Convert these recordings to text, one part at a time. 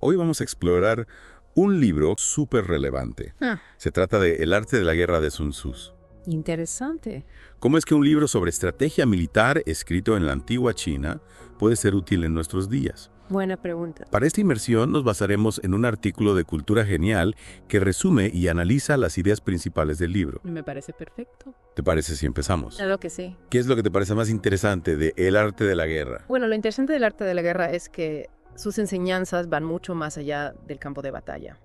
Hoy vamos a explorar un libro súper relevante. Se trata de El arte de la guerra de Sun Tzu. Interesante. ¿Cómo es que un libro sobre estrategia militar escrito en la antigua China puede ser útil en nuestros días? Buena pregunta. Para esta inmersión nos basaremos en un artículo de Cultura Genial que resume y analiza las ideas principales del libro. Me parece perfecto. ¿Te parece si empezamos? Claro que sí. ¿Qué es lo que te parece más interesante de El arte de la guerra? Bueno, lo interesante del arte de la guerra es que sus enseñanzas van mucho más allá del campo de batalla.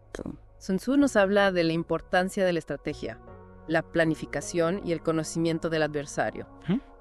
Sun Tzu nos habla de la importancia de la estrategia, la planificación y el conocimiento del adversario.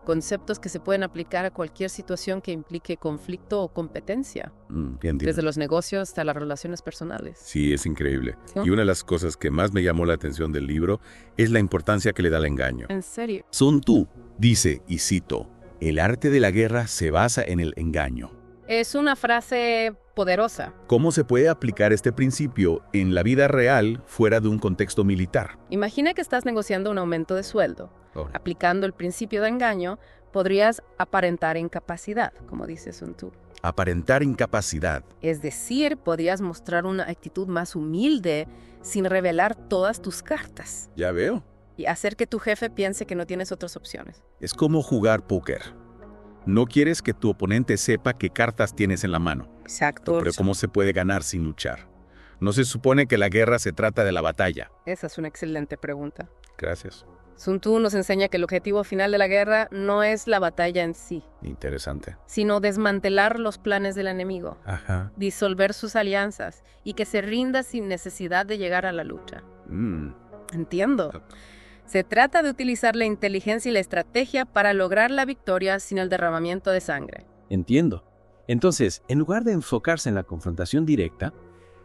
Conceptos que se pueden aplicar a cualquier situación que implique conflicto o competencia, Entiendo. desde los negocios hasta las relaciones personales. Sí, es increíble. ¿Sí? Y una de las cosas que más me llamó la atención del libro es la importancia que le da al engaño. ¿En serio? Sun Tzu dice, y cito, el arte de la guerra se basa en el engaño. Es una frase poderosa. ¿Cómo se puede aplicar este principio en la vida real fuera de un contexto militar? Imagina que estás negociando un aumento de sueldo. Aplicando el principio de engaño, podrías aparentar incapacidad, como dice Sun Tzu. Aparentar incapacidad. Es decir, podrías mostrar una actitud más humilde sin revelar todas tus cartas. Ya veo. Y hacer que tu jefe piense que no tienes otras opciones. Es como jugar póker. No quieres que tu oponente sepa qué cartas tienes en la mano. Exacto. Pero ¿cómo se puede ganar sin luchar? No se supone que la guerra se trata de la batalla. Esa es una excelente pregunta. Gracias. Sun Tzu nos enseña que el objetivo final de la guerra no es la batalla en sí, Interesante. sino desmantelar los planes del enemigo, Ajá. disolver sus alianzas y que se rinda sin necesidad de llegar a la lucha. Entiendo. Se trata de utilizar la inteligencia y la estrategia para lograr la victoria sin el derramamiento de sangre. Entiendo. Entonces, en lugar de enfocarse en la confrontación directa,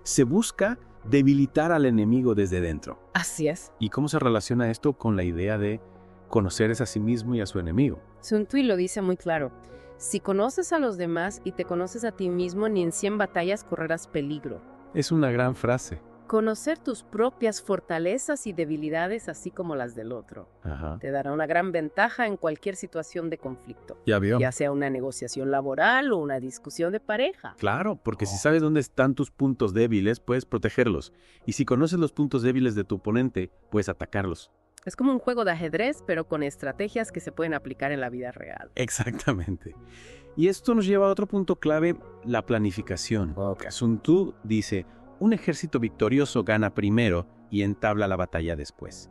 se busca debilitar al enemigo desde dentro. Así es. ¿Y cómo se relaciona esto con la idea de conocerse a sí mismo y a su enemigo? Sun Tzu lo dice muy claro. Si conoces a los demás y te conoces a ti mismo, ni en 100 batallas correrás peligro. Es una gran frase. Conocer tus propias fortalezas y debilidades, así como las del otro, Ajá. te dará una gran ventaja en cualquier situación de conflicto, Ya veo. ya sea una negociación laboral o una discusión de pareja. Claro, porque si sabes dónde están tus puntos débiles, puedes protegerlos. Y si conoces los puntos débiles de tu oponente, puedes atacarlos. Es como un juego de ajedrez, pero con estrategias que se pueden aplicar en la vida real. Exactamente. Y esto nos lleva a otro punto clave, la planificación. Sun Tzu dice, un ejército victorioso gana primero y entabla la batalla después.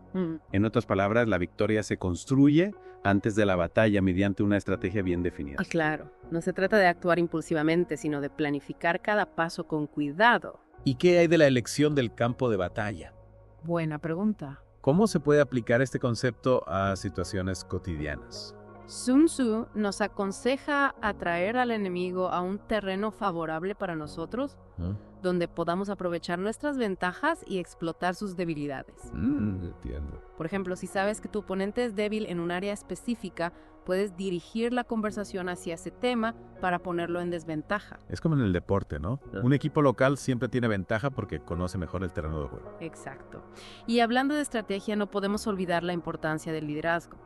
En otras palabras, la victoria se construye antes de la batalla mediante una estrategia bien definida. Claro, no se trata de actuar impulsivamente, sino de planificar cada paso con cuidado. ¿Y qué hay de la elección del campo de batalla? Buena pregunta. ¿Cómo se puede aplicar este concepto a situaciones cotidianas? Sun Tzu nos aconseja atraer al enemigo a un terreno favorable para nosotros, donde podamos aprovechar nuestras ventajas y explotar sus debilidades. Entiendo. Por ejemplo, si sabes que tu oponente es débil en un área específica, puedes dirigir la conversación hacia ese tema para ponerlo en desventaja. Es como en el deporte, ¿no? Un equipo local siempre tiene ventaja porque conoce mejor el terreno de juego. Exacto. Y hablando de estrategia, no podemos olvidar la importancia del liderazgo.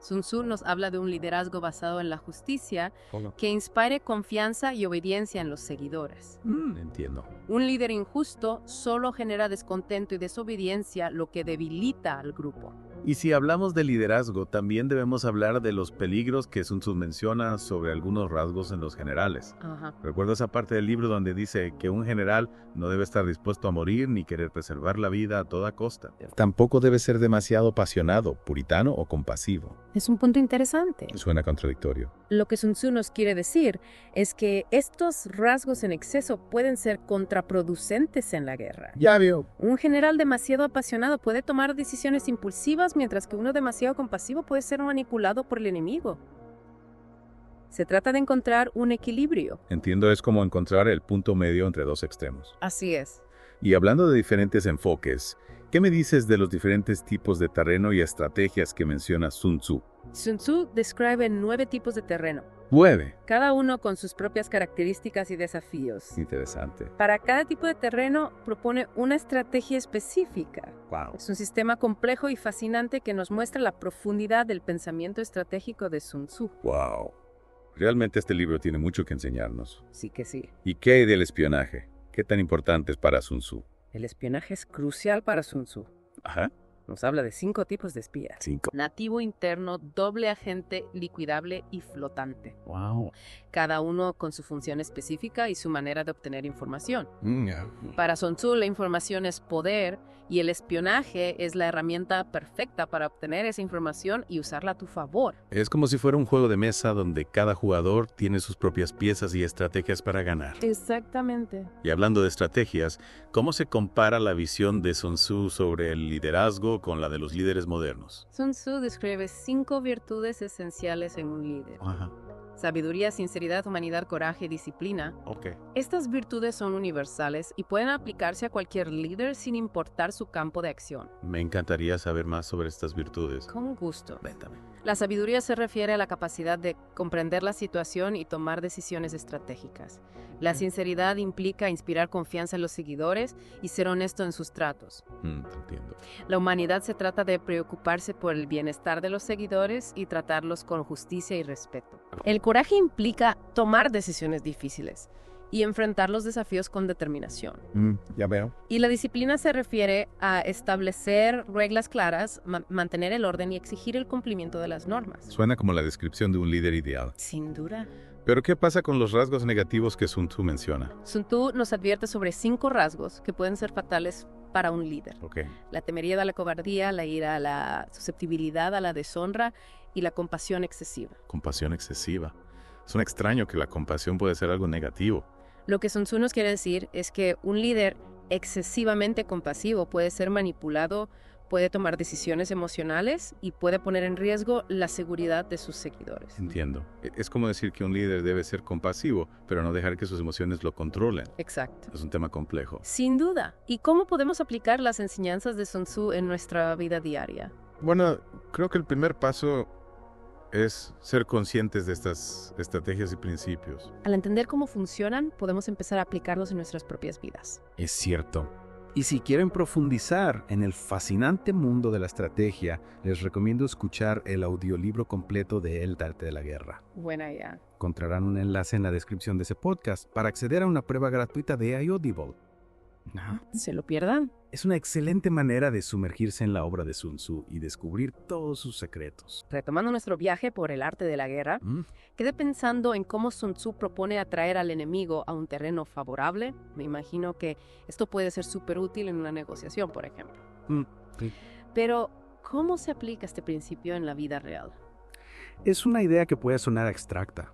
Sun Tzu nos habla de un liderazgo basado en la justicia que inspire confianza y obediencia en los seguidores. Entiendo. Un líder injusto solo genera descontento y desobediencia, lo que debilita al grupo. Y si hablamos de liderazgo, también debemos hablar de los peligros que Sun Tzu menciona sobre algunos rasgos en los generales. Ajá. Recuerdo esa parte del libro donde dice que un general no debe estar dispuesto a morir ni querer preservar la vida a toda costa. Tampoco debe ser demasiado apasionado, puritano o compasivo. Es un punto interesante. Suena contradictorio. Lo que Sun Tzu nos quiere decir es que estos rasgos en exceso pueden ser contraproducentes en la guerra. Ya veo. Un general demasiado apasionado puede tomar decisiones impulsivas, mientras que uno demasiado compasivo puede ser manipulado por el enemigo. Se trata de encontrar un equilibrio. Entiendo, es como encontrar el punto medio entre dos extremos. Así es. Y hablando de diferentes enfoques, ¿qué me dices de los diferentes tipos de terreno y estrategias que menciona Sun Tzu? Sun Tzu describe 9 tipos de terreno, 9. cada uno con sus propias características y desafíos. Interesante. Para cada tipo de terreno propone una estrategia específica. Wow. Es un sistema complejo y fascinante que nos muestra la profundidad del pensamiento estratégico de Sun Tzu. Wow. Realmente este libro tiene mucho que enseñarnos. Sí que sí. ¿Y qué hay del espionaje? ¿Qué tan importante es para Sun Tzu? El espionaje es crucial para Sun Tzu. Ajá. Nos habla de 5 tipos de espías. 5. Nativo, interno, doble agente, liquidable y flotante. Wow. Cada uno con su función específica y su manera de obtener información. Para Sun Tzu, la información es poder y el espionaje es la herramienta perfecta para obtener esa información y usarla a tu favor. Es como si fuera un juego de mesa donde cada jugador tiene sus propias piezas y estrategias para ganar. Exactamente. Y hablando de estrategias, ¿cómo se compara la visión de Sun Tzu sobre el liderazgo con la de los líderes modernos? Sun Tzu describe 5 virtudes esenciales en un líder. Ajá. Sabiduría, sinceridad, humanidad, coraje, disciplina. Estas virtudes son universales y pueden aplicarse a cualquier líder sin importar su campo de acción. Me encantaría saber más sobre estas virtudes. Con gusto. Cuéntame. La sabiduría se refiere a la capacidad de comprender la situación y tomar decisiones estratégicas. La sinceridad implica inspirar confianza en los seguidores y ser honesto en sus tratos. Entiendo. La humanidad se trata de preocuparse por el bienestar de los seguidores y tratarlos con justicia y respeto. El coraje implica tomar decisiones difíciles y enfrentar los desafíos con determinación. Ya veo. Y la disciplina se refiere a establecer reglas claras, mantener el orden y exigir el cumplimiento de las normas. Suena como la descripción de un líder ideal. Sin duda. Pero ¿qué pasa con los rasgos negativos que Sun Tzu menciona? Sun Tzu nos advierte sobre 5 rasgos que pueden ser fatales para un líder. La temeridad a la cobardía, la ira a la susceptibilidad a la deshonra y la compasión excesiva. Compasión excesiva. Suena extraño que la compasión puede ser algo negativo. Lo que Sun Tzu nos quiere decir es que un líder excesivamente compasivo puede ser manipulado, puede tomar decisiones emocionales y puede poner en riesgo la seguridad de sus seguidores. Entiendo. Es como decir que un líder debe ser compasivo, pero no dejar que sus emociones lo controlen. Exacto. Es un tema complejo. Sin duda. ¿Y cómo podemos aplicar las enseñanzas de Sun Tzu en nuestra vida diaria? Bueno, creo que el primer paso es ser conscientes de estas estrategias y principios. Al entender cómo funcionan, podemos empezar a aplicarlos en nuestras propias vidas. Es cierto. Y si quieren profundizar en el fascinante mundo de la estrategia, les recomiendo escuchar el audiolibro completo de El arte de la guerra. Buena idea. Encontrarán un enlace en la descripción de ese podcast para acceder a una prueba gratuita de Audible. ¿Se lo pierdan? Es una excelente manera de sumergirse en la obra de Sun Tzu y descubrir todos sus secretos. Retomando nuestro viaje por el arte de la guerra, quedé pensando en cómo Sun Tzu propone atraer al enemigo a un terreno favorable. Me imagino que esto puede ser súper útil en una negociación, por ejemplo. Sí. Pero, ¿cómo se aplica este principio en la vida real? Es una idea que puede sonar abstracta,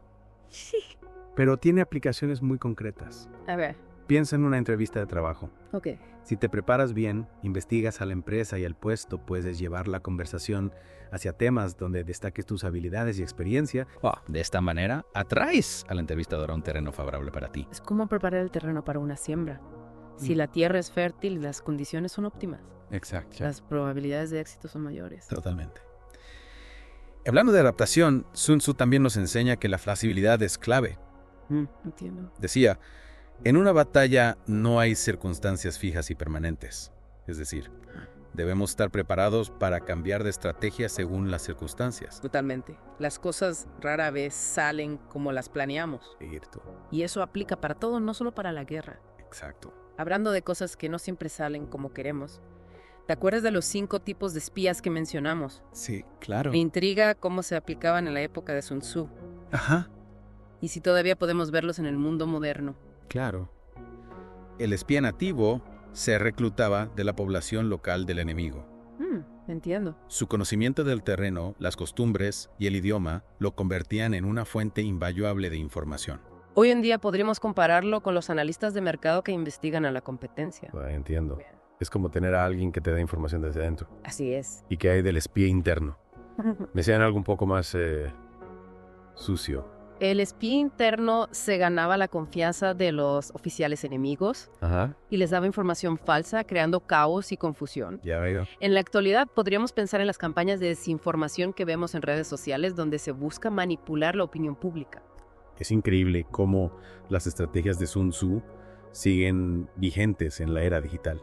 pero tiene aplicaciones muy concretas. A ver. Piensa en una entrevista de trabajo. Ok. Si te preparas bien, investigas a la empresa y al puesto, puedes llevar la conversación hacia temas donde destaques tus habilidades y experiencia. De esta manera, atraes al entrevistador a un terreno favorable para ti. Es como preparar el terreno para una siembra. Si la tierra es fértil y las condiciones son óptimas, Exacto. las probabilidades de éxito son mayores. Totalmente. Hablando de adaptación, Sun Tzu también nos enseña que la flexibilidad es clave. Entiendo. Decía, en una batalla no hay circunstancias fijas y permanentes. Es decir, debemos estar preparados para cambiar de estrategia según las circunstancias. Totalmente. Las cosas rara vez salen como las planeamos. Cierto. Y eso aplica para todo, no solo para la guerra. Exacto. Hablando de cosas que no siempre salen como queremos, ¿te acuerdas de los 5 tipos de espías que mencionamos? Sí, claro. Me intriga cómo se aplicaban en la época de Sun Tzu. Ajá. Y si todavía podemos verlos en el mundo moderno. Claro. El espía nativo se reclutaba de la población local del enemigo. Entiendo. Su conocimiento del terreno, las costumbres y el idioma lo convertían en una fuente invaluable de información. Hoy en día podríamos compararlo con los analistas de mercado que investigan a la competencia. Entiendo. Es como tener a alguien que te da información desde dentro. Así es. ¿Y qué hay del espía interno? Me decían algo un poco más sucio. El espía interno se ganaba la confianza de los oficiales enemigos y les daba información falsa, creando caos y confusión. Ya veo. En la actualidad podríamos pensar en las campañas de desinformación que vemos en redes sociales donde se busca manipular la opinión pública. Es increíble cómo las estrategias de Sun Tzu siguen vigentes en la era digital.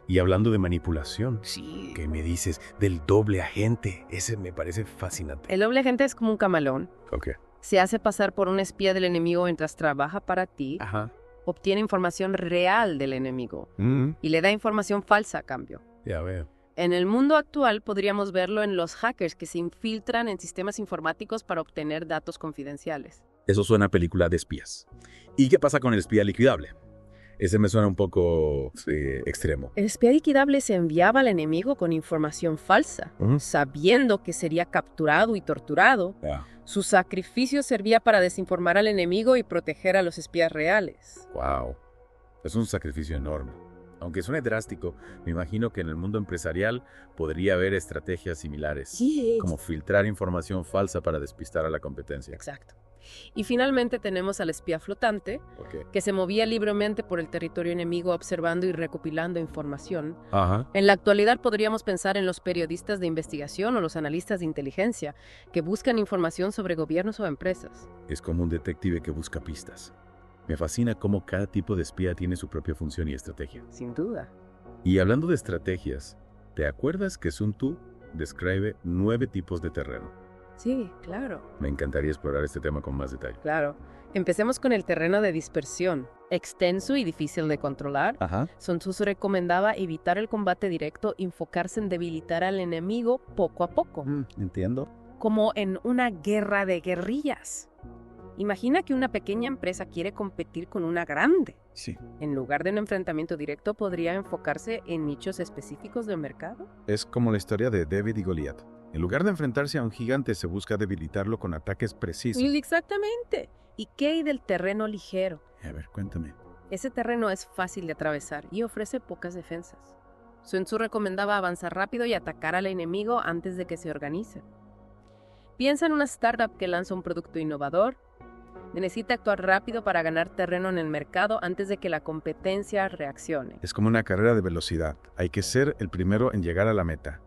Y hablando de manipulación, Sí. ¿qué me dices del doble agente? Ese me parece fascinante. El doble agente es como un camaleón. Ok. Se hace pasar por un espía del enemigo mientras trabaja para ti. Ajá. obtiene información real del enemigo y le da información falsa a cambio. Ya veo. En el mundo actual podríamos verlo en los hackers que se infiltran en sistemas informáticos para obtener datos confidenciales. Eso suena a película de espías. ¿Y qué pasa con el espía liquidable? Ese me suena un poco extremo. El espía liquidable se enviaba al enemigo con información falsa, sabiendo que sería capturado y torturado. Su sacrificio servía para desinformar al enemigo y proteger a los espías reales. Wow. Es un sacrificio enorme. Aunque suene drástico, me imagino que en el mundo empresarial podría haber estrategias similares. Sí. Como filtrar información falsa para despistar a la competencia. Exacto. Y finalmente tenemos al espía flotante, que se movía libremente por el territorio enemigo observando y recopilando información. En la actualidad podríamos pensar en los periodistas de investigación o los analistas de inteligencia que buscan información sobre gobiernos o empresas. Es como un detective que busca pistas. Me fascina cómo cada tipo de espía tiene su propia función y estrategia. Sin duda. Y hablando de estrategias, ¿te acuerdas que Sun Tzu describe 9 tipos de terreno? Sí, claro. Me encantaría explorar este tema con más detalle. Claro. Empecemos con el terreno de dispersión. Extenso y difícil de controlar. Sun Tzu recomendaba evitar el combate directo y enfocarse en debilitar al enemigo poco a poco. Entiendo. Como en una guerra de guerrillas. Imagina que una pequeña empresa quiere competir con una grande. Sí. En lugar de un enfrentamiento directo, podría enfocarse en nichos específicos del mercado. Es como la historia de David y Goliat. En lugar de enfrentarse a un gigante, se busca debilitarlo con ataques precisos. Exactamente. ¿Y qué hay del terreno ligero? A ver, cuéntame. Ese terreno es fácil de atravesar y ofrece pocas defensas. Sun Tzu recomendaba avanzar rápido y atacar al enemigo antes de que se organice. Piensa en una startup que lanza un producto innovador. Necesita actuar rápido para ganar terreno en el mercado antes de que la competencia reaccione. Es como una carrera de velocidad. Hay que ser el primero en llegar a la meta.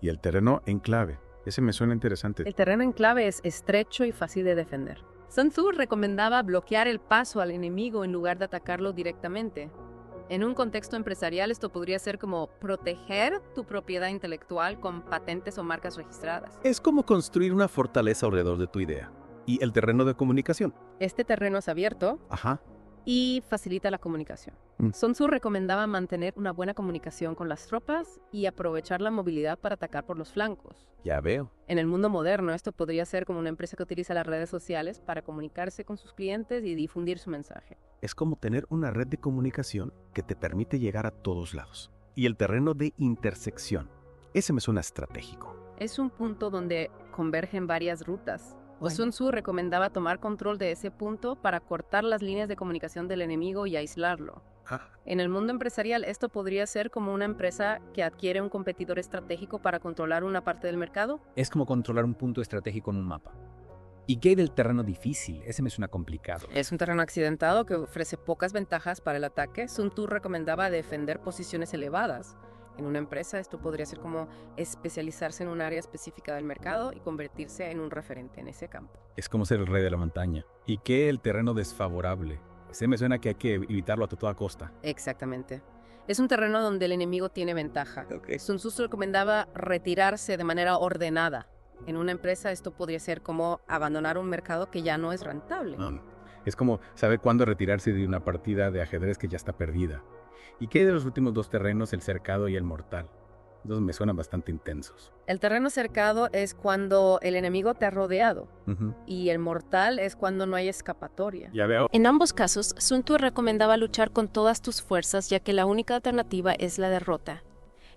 Y el terreno en clave. Ese me suena interesante. El terreno en clave es estrecho y fácil de defender. Sun Tzu recomendaba bloquear el paso al enemigo en lugar de atacarlo directamente. En un contexto empresarial esto podría ser como proteger tu propiedad intelectual con patentes o marcas registradas. Es como construir una fortaleza alrededor de tu idea. Y el terreno de comunicación. Este terreno es abierto y facilita la comunicación. Sun Tzu recomendaba mantener una buena comunicación con las tropas y aprovechar la movilidad para atacar por los flancos. Ya veo. En el mundo moderno, esto podría ser como una empresa que utiliza las redes sociales para comunicarse con sus clientes y difundir su mensaje. Es como tener una red de comunicación que te permite llegar a todos lados. Y el terreno de intersección. Ese me suena estratégico. Es un punto donde convergen varias rutas. Sun Tzu recomendaba tomar control de ese punto para cortar las líneas de comunicación del enemigo y aislarlo. En el mundo empresarial, esto podría ser como una empresa que adquiere un competidor estratégico para controlar una parte del mercado. Es como controlar un punto estratégico en un mapa. ¿Y qué hay del terreno difícil? Ese me suena complicado. Es un terreno accidentado que ofrece pocas ventajas para el ataque. Sun Tzu recomendaba defender posiciones elevadas. En una empresa esto podría ser como especializarse en un área específica del mercado y convertirse en un referente en ese campo. Es como ser el rey de la montaña. ¿Y qué el terreno desfavorable? Ese me suena que hay que evitarlo a toda costa. Exactamente. Es un terreno donde el enemigo tiene ventaja. Sun Tzu recomendaba retirarse de manera ordenada. En una empresa esto podría ser como abandonar un mercado que ya no es rentable. Es como saber cuándo retirarse de una partida de ajedrez que ya está perdida. ¿Y qué hay de los últimos dos terrenos, el cercado y el mortal? Esos me suenan bastante intensos. El terreno cercado es cuando el enemigo te ha rodeado. Y el mortal es cuando no hay escapatoria. Ya veo. En ambos casos, Sun Tzu recomendaba luchar con todas tus fuerzas, ya que la única alternativa es la derrota.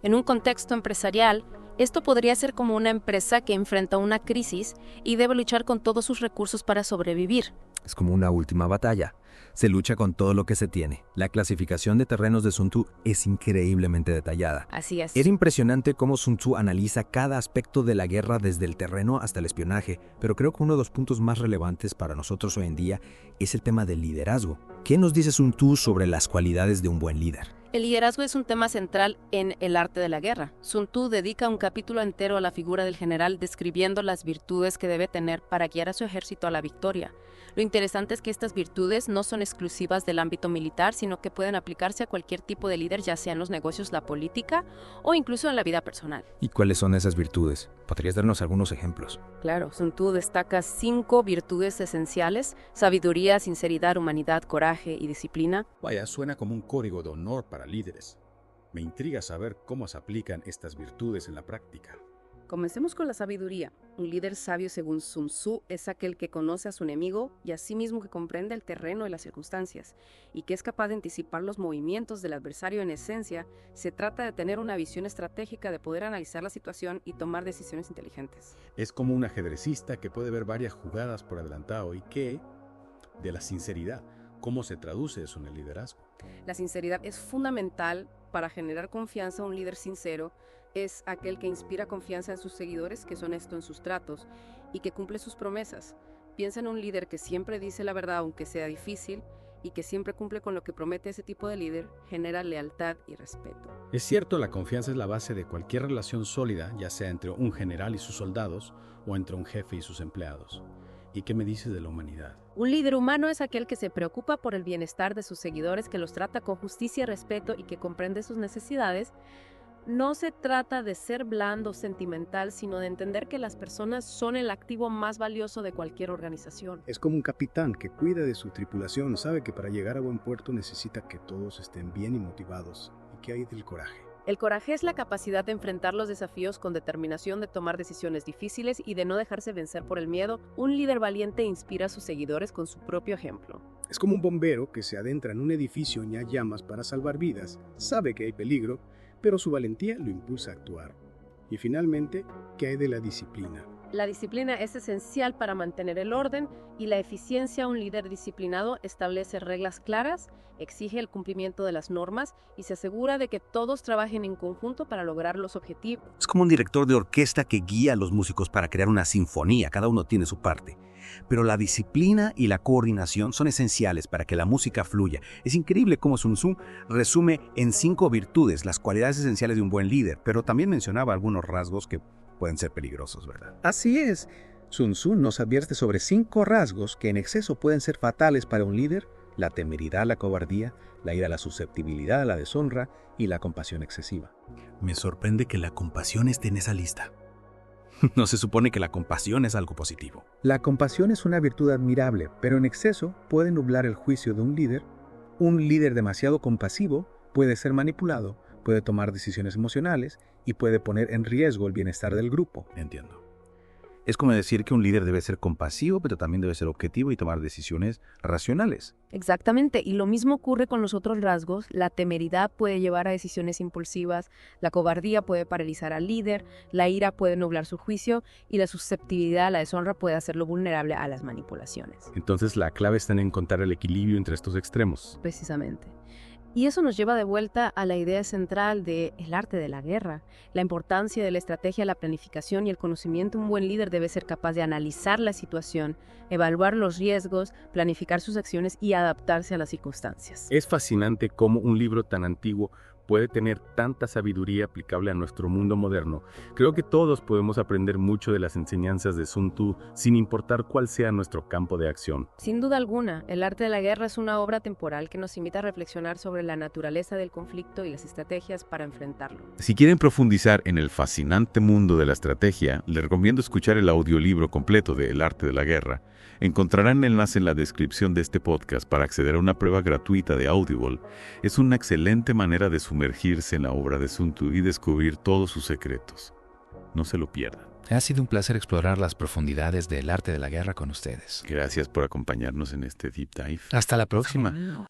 En un contexto empresarial, esto podría ser como una empresa que enfrenta una crisis y debe luchar con todos sus recursos para sobrevivir. Es como una última batalla. Se lucha con todo lo que se tiene. La clasificación de terrenos de Sun Tzu es increíblemente detallada. Así es. Era impresionante cómo Sun Tzu analiza cada aspecto de la guerra desde el terreno hasta el espionaje, pero creo que uno de los puntos más relevantes para nosotros hoy en día es el tema del liderazgo. ¿Qué nos dice Sun Tzu sobre las cualidades de un buen líder? El liderazgo es un tema central en El arte de la guerra. Sun Tzu dedica un capítulo entero a la figura del general describiendo las virtudes que debe tener para guiar a su ejército a la victoria. Lo interesante es que estas virtudes no son exclusivas del ámbito militar, sino que pueden aplicarse a cualquier tipo de líder, ya sea en los negocios, la política o incluso en la vida personal. ¿Y cuáles son esas virtudes? ¿Podrías darnos algunos ejemplos? Claro, Sun Tzu destaca 5 virtudes esenciales: sabiduría, sinceridad, humanidad, coraje y disciplina. Vaya, suena como un código de honor para líderes. Me intriga saber cómo se aplican estas virtudes en la práctica. Comencemos con la sabiduría. Un líder sabio, según Sun Tzu, es aquel que conoce a su enemigo y a sí mismo que comprende el terreno y las circunstancias, y que es capaz de anticipar los movimientos del adversario. En esencia, se trata de tener una visión estratégica, de poder analizar la situación y tomar decisiones inteligentes. Es como un ajedrecista que puede ver varias jugadas por adelantado y que, de la sinceridad, ¿cómo se traduce eso en el liderazgo? La sinceridad es fundamental para generar confianza. Un líder sincero es aquel que inspira confianza en sus seguidores, que es honesto en sus tratos y que cumple sus promesas. Piensa en un líder que siempre dice la verdad aunque sea difícil y que siempre cumple con lo que promete. Ese tipo de líder genera lealtad y respeto. Es cierto, la confianza es la base de cualquier relación sólida, ya sea entre un general y sus soldados o entre un jefe y sus empleados. ¿Y qué me dices de la humanidad? Un líder humano es aquel que se preocupa por el bienestar de sus seguidores, que los trata con justicia y respeto y que comprende sus necesidades. No se trata de ser blando o sentimental, sino de entender que las personas son el activo más valioso de cualquier organización. Es como un capitán que cuida de su tripulación, sabe que para llegar a buen puerto necesita que todos estén bien y motivados. ¿Y qué hay del coraje? El coraje es la capacidad de enfrentar los desafíos con determinación, de tomar decisiones difíciles y de no dejarse vencer por el miedo. Un líder valiente inspira a sus seguidores con su propio ejemplo. Es como un bombero que se adentra en un edificio en llamas para salvar vidas. Sabe que hay peligro, pero su valentía lo impulsa a actuar. Y finalmente, ¿qué hay de la disciplina? La disciplina es esencial para mantener el orden y la eficiencia. Un líder disciplinado establece reglas claras, exige el cumplimiento de las normas y se asegura de que todos trabajen en conjunto para lograr los objetivos. Es como un director de orquesta que guía a los músicos para crear una sinfonía, cada uno tiene su parte. Pero la disciplina y la coordinación son esenciales para que la música fluya. Es increíble cómo Sun Tzu resume en 5 virtudes las cualidades esenciales de un buen líder, pero también mencionaba algunos rasgos que pueden ser peligrosos, ¿verdad? Así es. Sun Tzu nos advierte sobre 5 rasgos que en exceso pueden ser fatales para un líder: la temeridad, la cobardía, la ira, la susceptibilidad, la deshonra y la compasión excesiva. Me sorprende que la compasión esté en esa lista. No se supone que la compasión es algo positivo. La compasión es una virtud admirable, pero en exceso puede nublar el juicio de un líder. Un líder demasiado compasivo puede ser manipulado, puede tomar decisiones emocionales y puede poner en riesgo el bienestar del grupo. Entiendo. Es como decir que un líder debe ser compasivo, pero también debe ser objetivo y tomar decisiones racionales. Exactamente, y lo mismo ocurre con los otros rasgos. La temeridad puede llevar a decisiones impulsivas, la cobardía puede paralizar al líder, la ira puede nublar su juicio y la susceptibilidad, la deshonra, puede hacerlo vulnerable a las manipulaciones. Entonces la clave está en encontrar el equilibrio entre estos extremos. Precisamente. Y eso nos lleva de vuelta a la idea central de el arte de la guerra, la importancia de la estrategia, la planificación y el conocimiento. Un buen líder debe ser capaz de analizar la situación, evaluar los riesgos, planificar sus acciones y adaptarse a las circunstancias. Es fascinante cómo un libro tan antiguo puede tener tanta sabiduría aplicable a nuestro mundo moderno. Creo que todos podemos aprender mucho de las enseñanzas de Sun Tzu, sin importar cuál sea nuestro campo de acción. Sin duda alguna, El arte de la guerra es una obra temporal que nos invita a reflexionar sobre la naturaleza del conflicto y las estrategias para enfrentarlo. Si quieren profundizar en el fascinante mundo de la estrategia, les recomiendo escuchar el audiolibro completo de El arte de la guerra. Encontrarán el enlace en la descripción de este podcast para acceder a una prueba gratuita de Audible. Es una excelente manera de sumergirse en la obra de Sun Tzu y descubrir todos sus secretos. No se lo pierdan. Ha sido un placer explorar las profundidades del arte de la guerra con ustedes. Gracias por acompañarnos en este Deep Dive. Hasta la próxima.